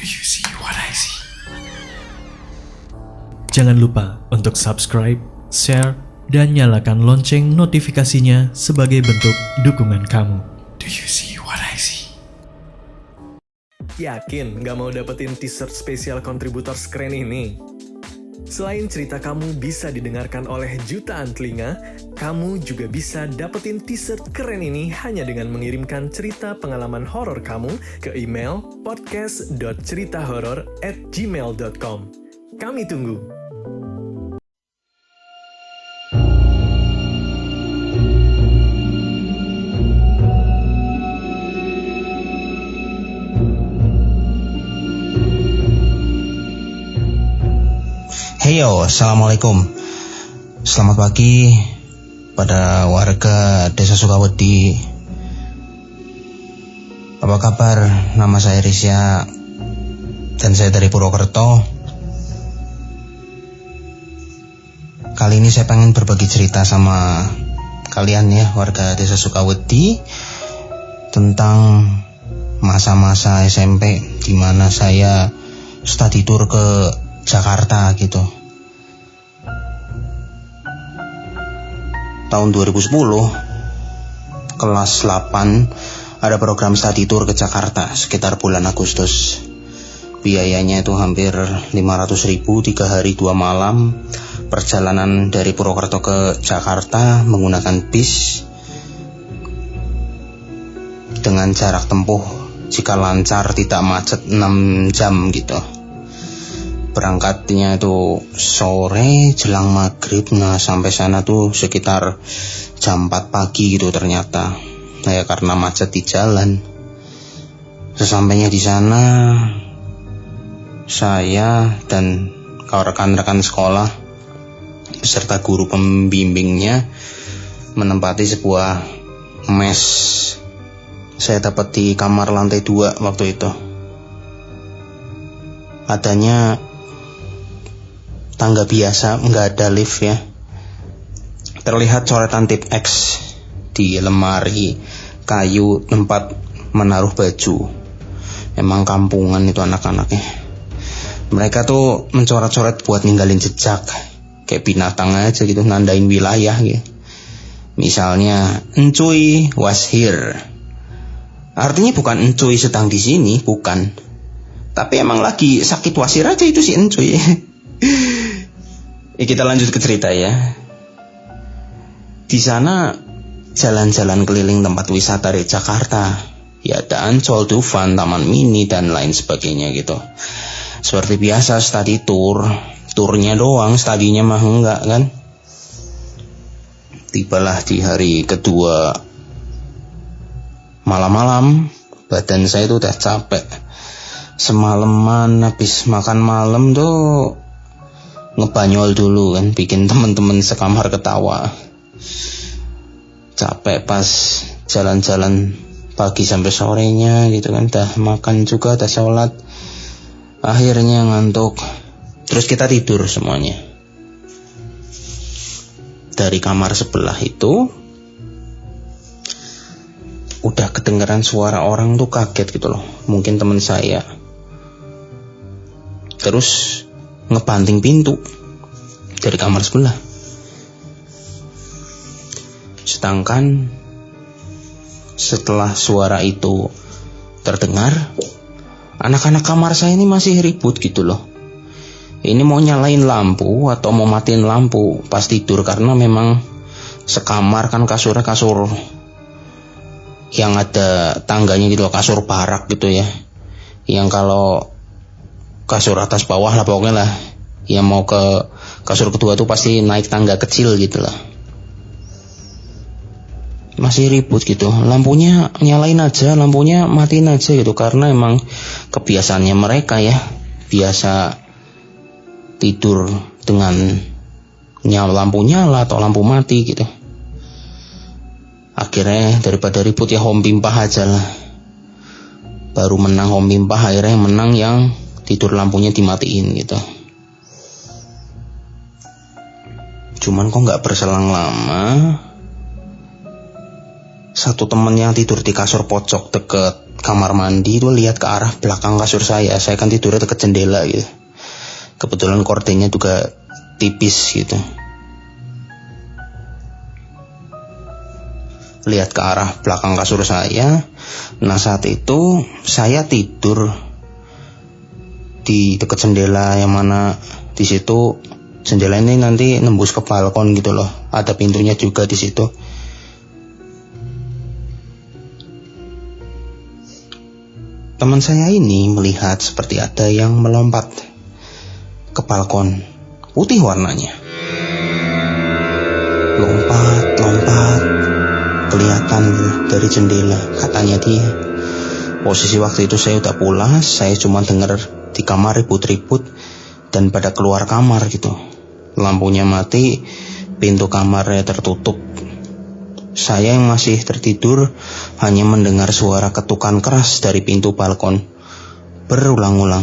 Do you see what I see? Jangan lupa untuk subscribe, share, dan nyalakan lonceng notifikasinya sebagai bentuk dukungan kamu. Do you see what I see? Yakin nggak mau dapetin t-shirt spesial kontributor keren ini? Selain cerita kamu bisa didengarkan oleh jutaan telinga, kamu juga bisa dapetin t-shirt keren ini hanya dengan mengirimkan cerita pengalaman horor kamu ke email podcast.ceritahoror@gmail.com. Kami tunggu. Heyo, assalamualaikum. Selamat pagi pada warga Desa Sukawedi. Apa kabar? Nama saya Risya dan saya dari Purwokerto. Kali ini saya pengen berbagi cerita sama kalian ya, warga Desa Sukawedi, tentang masa-masa SMP di mana saya study tour ke Jakarta gitu. Tahun 2010 kelas 8 ada program study tour ke Jakarta sekitar bulan Agustus. Biayanya itu hampir 500.000, 3 hari 2 malam. Perjalanan dari Purwokerto ke Jakarta menggunakan bis dengan jarak tempuh jika lancar tidak macet 6 jam gitu. Berangkatnya itu sore jelang maghrib. Nah sampai sana tuh sekitar jam 4 pagi gitu ternyata. Nah ya karena macet di jalan. Sesampainya di sana, saya dan rekan-rekan sekolah beserta guru pembimbingnya menempati sebuah mes. Saya dapat di kamar lantai 2 waktu itu. Adanya tangga biasa, nggak ada lift ya. Terlihat coretan tip X di lemari kayu tempat menaruh baju. Emang kampungan itu anak-anaknya. Mereka tuh mencoret-coret buat ninggalin jejak, kayak binatang aja gitu, nandain wilayah gitu. Misalnya, encuy was here. Artinya bukan encuy sedang di sini, bukan. Tapi emang lagi sakit wasir aja itu si encuy. Kita lanjut ke cerita ya. Di sana jalan-jalan keliling tempat wisata di Jakarta. Ya ada Ancol, Dufan, Taman Mini dan lain sebagainya gitu. Seperti biasa study tour, turnya doang, studinya mah enggak kan. Tibalah di hari kedua malam-malam, badan saya tuh udah capek. Semalaman habis makan malam tuh ngebanyol dulu kan, bikin temen-temen sekamar ketawa. Capek pas jalan-jalan pagi sampai sorenya gitu kan, udah makan juga, udah sholat, akhirnya ngantuk. Terus kita tidur semuanya. Dari kamar sebelah itu udah kedengeran suara orang tuh, kaget gitu loh, mungkin temen saya. Terus ngebanting pintu dari kamar sebelah. Sedangkan setelah suara itu terdengar, anak-anak kamar saya ini masih ribut gitu loh. Ini mau nyalain lampu atau mau matiin lampu pas tidur, karena memang sekamar kan kasurnya kasur yang ada tangganya gitu loh, kasur barak gitu ya. Yang kalau kasur atas bawah lah pokoknya lah, yang mau ke kasur kedua tuh pasti naik tangga kecil gitu lah. Masih ribut gitu, lampunya nyalain aja, lampunya matiin aja gitu, karena emang kebiasaannya mereka ya, biasa tidur dengan lampu nyala atau lampu mati gitu. Akhirnya daripada ribut ya home pimpah aja lah. Baru menang home pimpah, akhirnya yang menang yang tidur lampunya dimatiin gitu. Cuman kok gak berselang lama, satu temen yang tidur di kasur pojok deket kamar mandi itu lihat ke arah belakang kasur saya. Saya kan tidurnya deket jendela gitu. Kebetulan kordennya juga tipis gitu. Lihat ke arah belakang kasur saya. Nah saat itu saya tidur di dekat jendela yang mana di situ jendela ini nanti nembus ke balkon gitu loh. Ada pintunya juga di situ. Teman saya ini melihat seperti ada yang melompat ke balkon, putih warnanya. Lompat, kelihatan dari jendela, katanya dia. Posisi waktu itu saya udah pulas, saya cuma dengar di kamar ribut-ribut dan pada keluar kamar gitu. Lampunya mati, pintu kamarnya tertutup. Saya yang masih tertidur hanya mendengar suara ketukan keras dari pintu balkon berulang-ulang.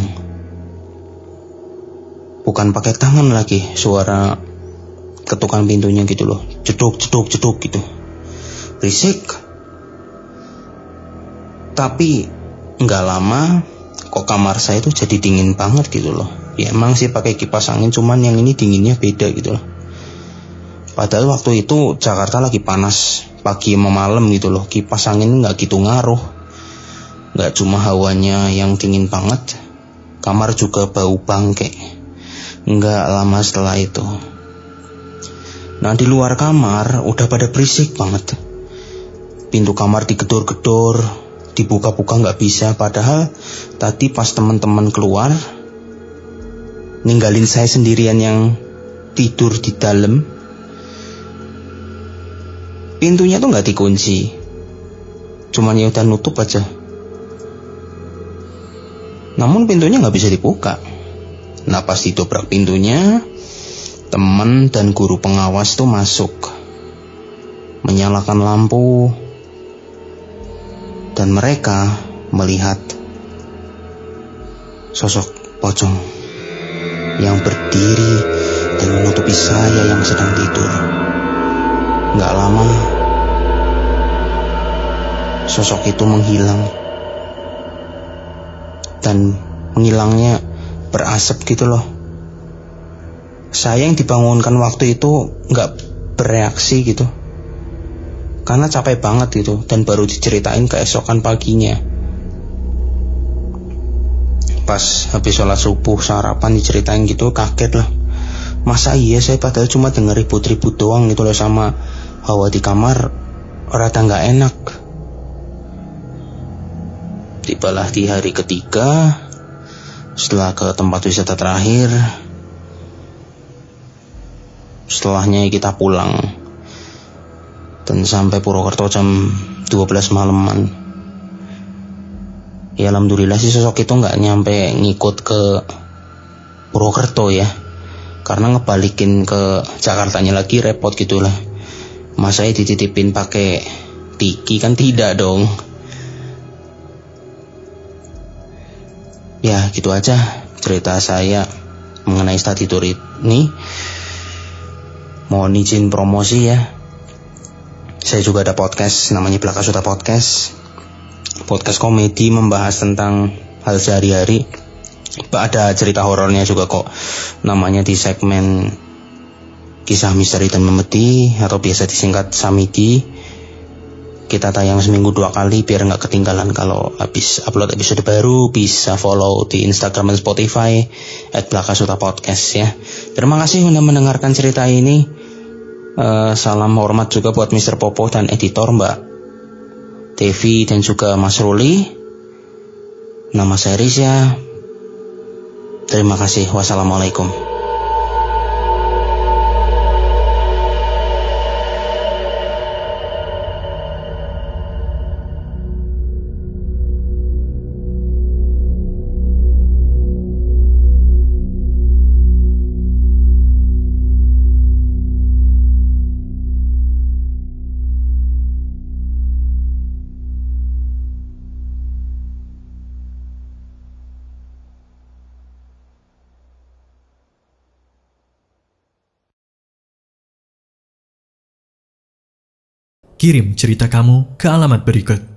Bukan pakai tangan lagi, suara ketukan pintunya gitu loh, jeduk gitu. Berisik. Tapi nggak lama kok kamar saya itu jadi dingin banget gitu loh. Ya emang sih pakai kipas angin, cuman yang ini dinginnya beda gitu loh. Padahal waktu itu Jakarta lagi panas, pagi sama malam gitu loh. Kipas angin nggak gitu ngaruh. Nggak cuma hawanya yang dingin banget, kamar juga bau bangke. Nggak lama setelah itu, nah di luar kamar udah pada berisik banget. Pintu kamar digedor-gedor, dibuka-buka nggak bisa. Padahal tadi pas teman-teman keluar, ninggalin saya sendirian yang tidur di dalam. Pintunya tuh nggak dikunci, cuman ya udah nutup aja. Namun pintunya nggak bisa dibuka. Nah pas didobrak pintunya, teman dan guru pengawas tuh masuk, menyalakan lampu, dan mereka melihat sosok pocong yang berdiri dan menutupi saya yang sedang tidur. Gak lama, sosok itu menghilang. Dan menghilangnya berasap gitu loh. Saya yang dibangunkan waktu itu gak bereaksi gitu, karena capek banget gitu. Dan baru diceritain keesokan paginya. Pas habis sholat subuh, sarapan diceritain gitu, kaget lah. Masa iya saya padahal cuma denger ribut-ribut doang gitu loh, sama hawa di kamar rada gak enak. Tibalah di hari ketiga setelah ke tempat wisata terakhir. Setelahnya kita pulang dan sampai Purwokerto jam 12 malaman. Ya alhamdulillah sih sosok itu gak nyampe ngikut ke Purwokerto ya, karena ngebalikin ke Jakartanya lagi repot gitulah. Masa dititipin pakai tiki kan tidak dong. Ya gitu aja cerita saya mengenai study tour ini. Mohon izin promosi ya. Saya juga ada podcast namanya Belaka Suta Podcast. Podcast komedi membahas tentang hal sehari-hari. Ada cerita horornya juga kok. Namanya di segmen Kisah Misteri dan Memedi atau biasa disingkat Samidi. Kita tayang seminggu 2 kali biar gak ketinggalan. Kalau habis upload episode baru bisa follow di Instagram dan Spotify @Belakasuta Podcast ya. Terima kasih sudah mendengarkan cerita ini. Salam hormat juga buat Mr. Popo dan editor Mbak Devi dan juga Mas Ruli. Nama saya Rizya. Terima kasih. Wassalamualaikum. Kirim cerita kamu ke alamat berikut.